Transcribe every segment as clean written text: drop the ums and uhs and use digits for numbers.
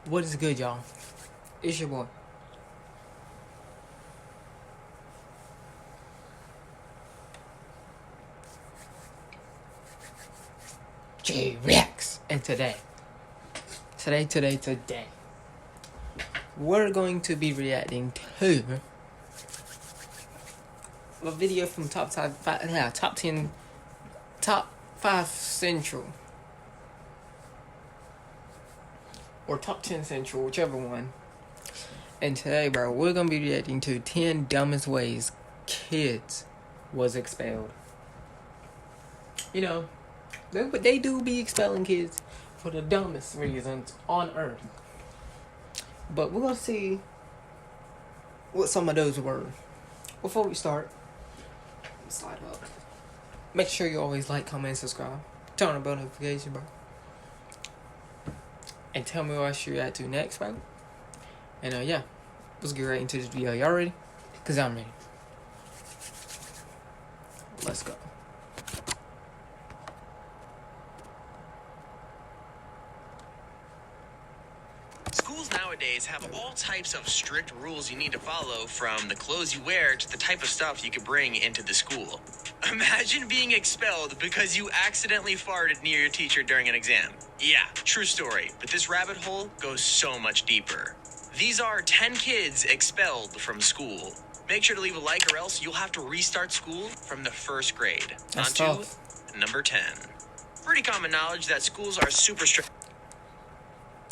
What is good, y'all? It's your boy. J-Rex. And today, we're going to be reacting to a video from top 5 Central. Or top 10 Central, whichever one. And today, bro, we're going to be reacting to 10 dumbest ways kids was expelled. You know, they do be expelling kids for the dumbest reasons on earth. But we're going to see what some of those were. Before we start, slide up. Make sure you always like, comment, and subscribe. Turn on the bell notification, bro. And tell me what I should react to next, bro. And yeah, let's get right into this video. Y'all ready? Because I'm ready. Let's go. Schools nowadays have all types of strict rules you need to follow, from the clothes you wear to the type of stuff you can bring into the school. Imagine being expelled because you accidentally farted near your teacher during an exam. Yeah, true story, but this rabbit hole goes so much deeper. These are 10 kids expelled from school. Make sure to leave a like or else you'll have to restart school from the first grade. That's On to tough. number 10. Pretty common knowledge that schools are super strict.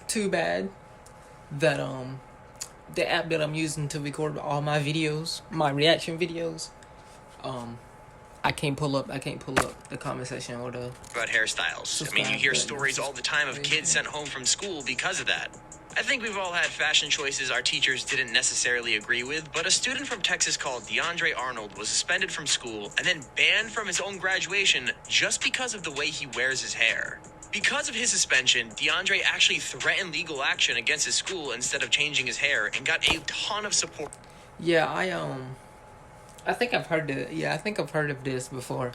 Too bad that the app that I'm using to record all my videos, my reaction videos, I can't pull up the comment section or the About hairstyles. I mean, you hear stories all the time of kids sent home from school because of that. I think we've all had fashion choices our teachers didn't necessarily agree with, but a student from Texas called DeAndre Arnold was suspended from school and then banned from his own graduation just because of the way he wears his hair. Because of his suspension, DeAndre actually threatened legal action against his school instead of changing his hair and got a ton of support. Yeah, I think I've heard of this before.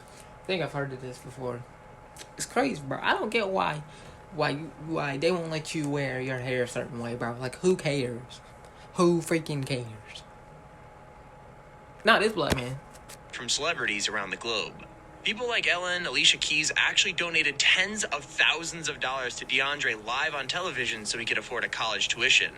It's crazy, bro. I don't get why they won't let you wear your hair a certain way, bro. Like, who cares? Who freaking cares? Not this black man. From celebrities around the globe. People like Ellen, Alicia Keys actually donated tens of thousands of dollars to DeAndre live on television so he could afford a college tuition.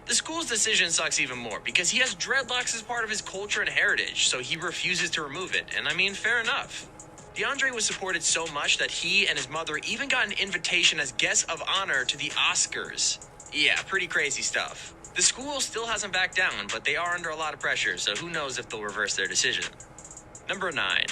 The school's decision sucks even more because he has dreadlocks as part of his culture and heritage, so he refuses to remove it, and I mean, fair enough. DeAndre was supported so much that he and his mother even got an invitation as guests of honor to the Oscars. Yeah, pretty crazy stuff. The school still hasn't backed down, but they are under a lot of pressure, so who knows if they'll reverse their decision. Number 9.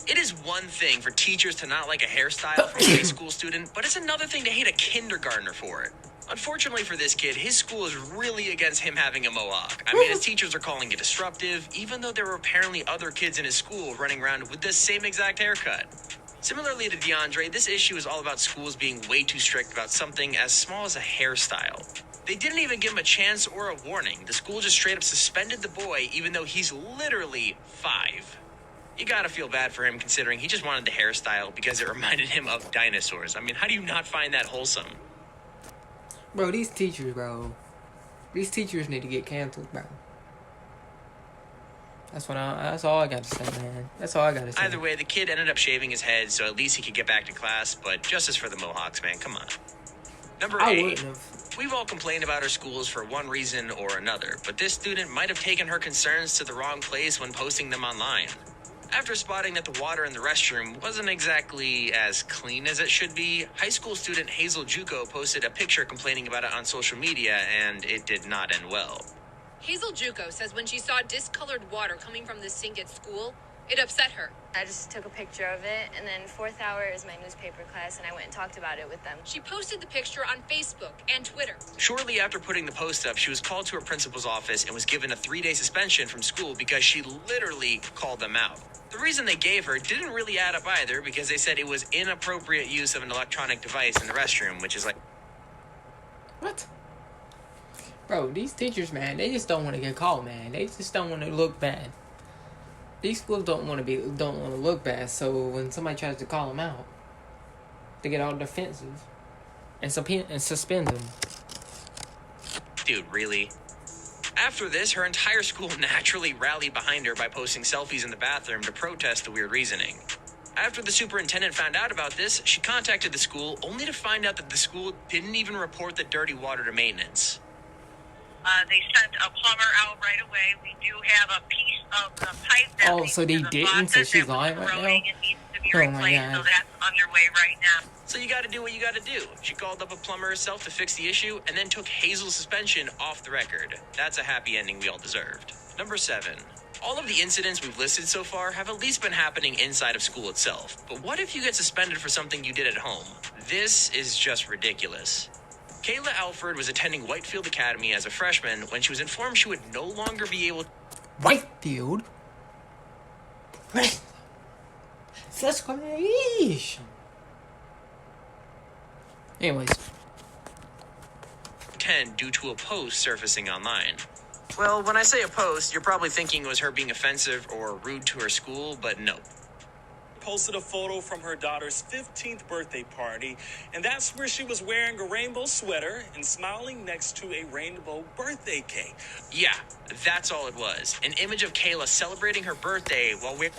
It is one thing for teachers to not like a hairstyle from a high school student, but it's another thing to hate a kindergartner for it. Unfortunately for this kid, his school is really against him having a mohawk. I mean, his teachers are calling it disruptive, even though there were apparently other kids in his school running around with the same exact haircut. Similarly to DeAndre, this issue is all about schools being way too strict about something as small as a hairstyle. They didn't even give him a chance or a warning. The school just straight up suspended the boy, even though he's literally 5. You gotta feel bad for him considering he just wanted the hairstyle because it reminded him of dinosaurs. I mean, how do you not find that wholesome? Bro, these teachers need to get canceled, bro. That's all I got to say, man. That's all I got to say. Either way, the kid ended up shaving his head, so at least he could get back to class, but justice for the Mohawks, man, come on. Number 8. We've all complained about our schools for one reason or another, but this student might have taken her concerns to the wrong place when posting them online. After spotting that the water in the restroom wasn't exactly as clean as it should be, high school student Hazel Juco posted a picture complaining about it on social media, and it did not end well. Hazel Juco says when she saw discolored water coming from the sink at school, it upset her. I just took a picture of it, and then 4th hour is my newspaper class, and I went and talked about it with them. She posted the picture on Facebook and Twitter. Shortly after putting the post up, she was called to her principal's office and was given a 3-day suspension from school because she literally called them out. The reason they gave her didn't really add up either, because they said it was inappropriate use of an electronic device in the restroom, which is like... What? Bro, these teachers, man, they just don't want to get caught, man. They just don't want to look bad. These schools don't want to look bad, so when somebody tries to call them out, they get all defensive and suspend them. Dude, really? After this, her entire school naturally rallied behind her by posting selfies in the bathroom to protest the weird reasoning. After the superintendent found out about this, she contacted the school only to find out that the school didn't even report the dirty water to maintenance. They sent a plumber out right away. We do have a piece of the pipe that leads so they to the didn't? So faucet she's that was lying right now? corroding and needs to be Oh my replaced, God. so that's underway right now. So you gotta do what you gotta do. She called up a plumber herself to fix the issue and then took Hazel's suspension off the record. That's a happy ending we all deserved. Number 7. All of the incidents we've listed so far have at least been happening inside of school itself. But what if you get suspended for something you did at home? This is just ridiculous. Kayla Alford was attending Whitefield Academy as a freshman when she was informed she would no longer be able Whitefield? That's crazy. Anyways. to attend due to a post surfacing online. Well, when I say a post, you're probably thinking it was her being offensive or rude to her school, but no. Posted a photo from her daughter's 15th birthday party, and that's where she was wearing a rainbow sweater and smiling next to a rainbow birthday cake. Yeah, that's all it was. An image of Kayla celebrating her birthday while we're...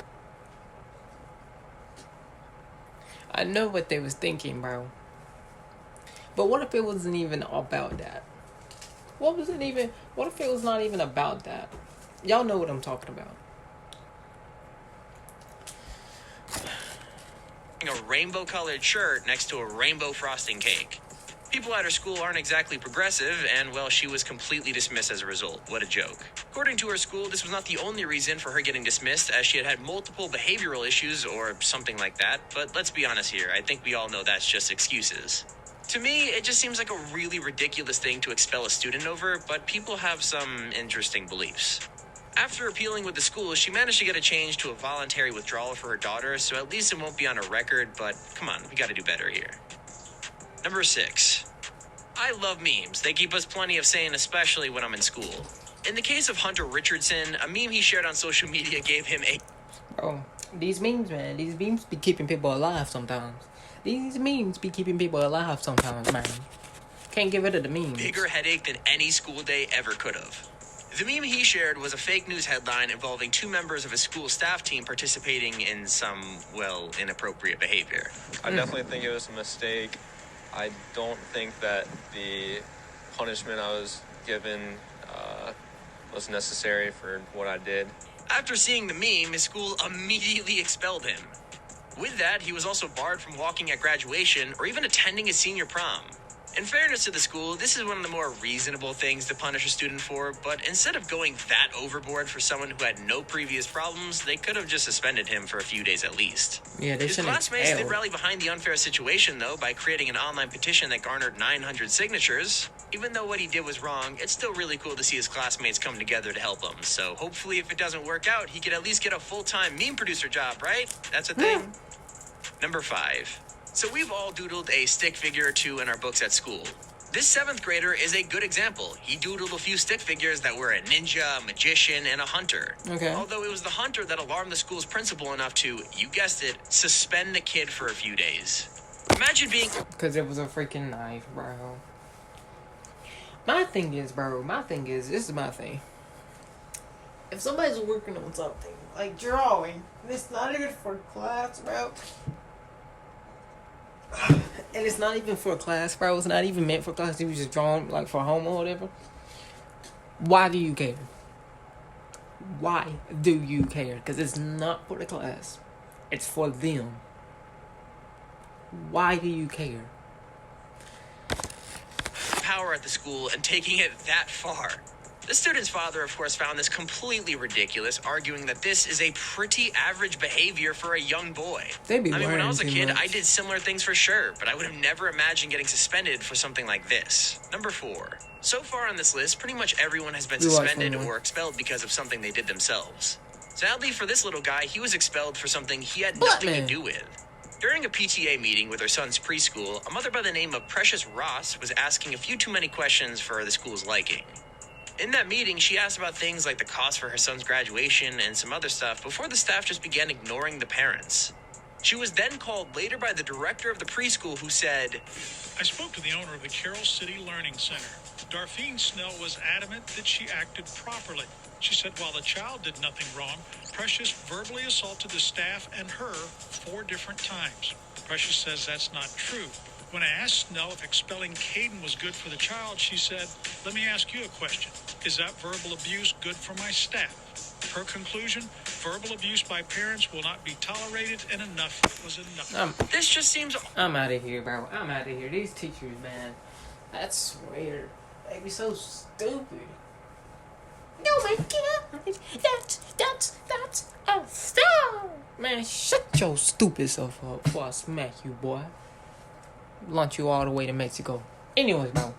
I know what they was thinking, bro. But what if it wasn't even about that? What if it was not even about that? Y'all know what I'm talking about. a rainbow-colored shirt next to a rainbow frosting cake. People at her school aren't exactly progressive, and, well, she was completely dismissed as a result. What a joke. According to her school, this was not the only reason for her getting dismissed, as she had multiple behavioral issues or something like that. But let's be honest here, I think we all know that's just excuses. To me, it just seems like a really ridiculous thing to expel a student over, but people have some interesting beliefs. After appealing with the school, she managed to get a change to a voluntary withdrawal for her daughter, so at least it won't be on a record, but come on, we gotta do better here. Number 6. I love memes. They keep us plenty of sane, especially when I'm in school. In the case of Hunter Richardson, a meme he shared on social media gave him a... Bro, these memes, man, these memes be keeping people alive sometimes. These memes be keeping people alive sometimes, man. Can't get rid of the memes. bigger headache than any school day ever could have. The meme he shared was a fake news headline involving 2 members of his school staff team participating in some, well, inappropriate behavior. I definitely think it was a mistake. I don't think that the punishment I was given was necessary for what I did. After seeing the meme, his school immediately expelled him. With that, he was also barred from walking at graduation or even attending his senior prom. In fairness to the school, this is one of the more reasonable things to punish a student for, but instead of going that overboard for someone who had no previous problems, they could have just suspended him for a few days at least. Yeah, they His shouldn't classmates did expel. rally behind the unfair situation, though, by creating an online petition that garnered 900 signatures. Even though what he did was wrong, it's still really cool to see his classmates come together to help him. So hopefully if it doesn't work out, he could at least get a full-time meme producer job, right? That's a thing. Number 5. So we've all doodled a stick figure or two in our books at school. This 7th grader is a good example. He doodled a few stick figures that were a ninja, a magician, and a hunter. Okay. Although it was the hunter that alarmed the school's principal enough to, you guessed it, suspend the kid for a few days. Imagine being... Because it was a freaking knife, bro. My thing is, this is my thing. If somebody's working on something, like drawing, and it's not even for class, bro. And it's not even for class, bro. It's not even meant for class. If you just drawing, like, for home or whatever. Why do you care? Why do you care? Because it's not for the class. It's for them. Why do you care? power at the school and taking it that far. The student's father, of course, found this completely ridiculous, arguing that this is a pretty average behavior for a young boy. They be I mean, when I worrying was a too kid, much. I did similar things for sure, but I would have never imagined getting suspended for something like this. Number 4. So far on this list, pretty much everyone has been You like suspended someone. or expelled because of something they did themselves. Sadly for this little guy, he was expelled for something he had nothing to Batman. do with. During a PTA meeting with her son's preschool, a mother by the name of Precious Ross was asking a few too many questions for the school's liking. In that meeting, she asked about things like the cost for her son's graduation and some other stuff before the staff just began ignoring the parents. She was then called later by the director of the preschool, who said, I spoke to the owner of the Carroll City Learning Center. Darphine Snell was adamant that she acted properly. She said while the child did nothing wrong, Precious verbally assaulted the staff and her 4 different times. Precious says that's not true. When I asked Snell if expelling Caden was good for the child, she said, let me ask you a question. Is that verbal abuse good for my staff? Her conclusion, verbal abuse by parents will not be tolerated, and enough was enough. This just seems... I'm out of here, bro. I'm out of here. These teachers, man. I swear. They be so stupid. No, my God. That's a star. Man, shut your stupid self up before I smack you, boy. Launch you all the way to Mexico. Anyways, bro.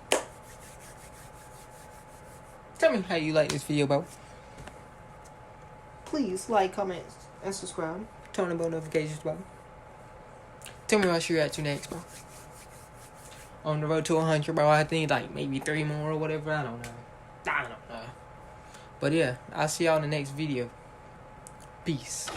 Tell me how you like this video, bro. Please like, comment, and subscribe. Turn on the bell notifications, bro. Tell me what you're at to next, bro. On the road to 100, bro. I think like maybe 3 more or whatever. I don't know. But yeah, I'll see y'all in the next video. Peace.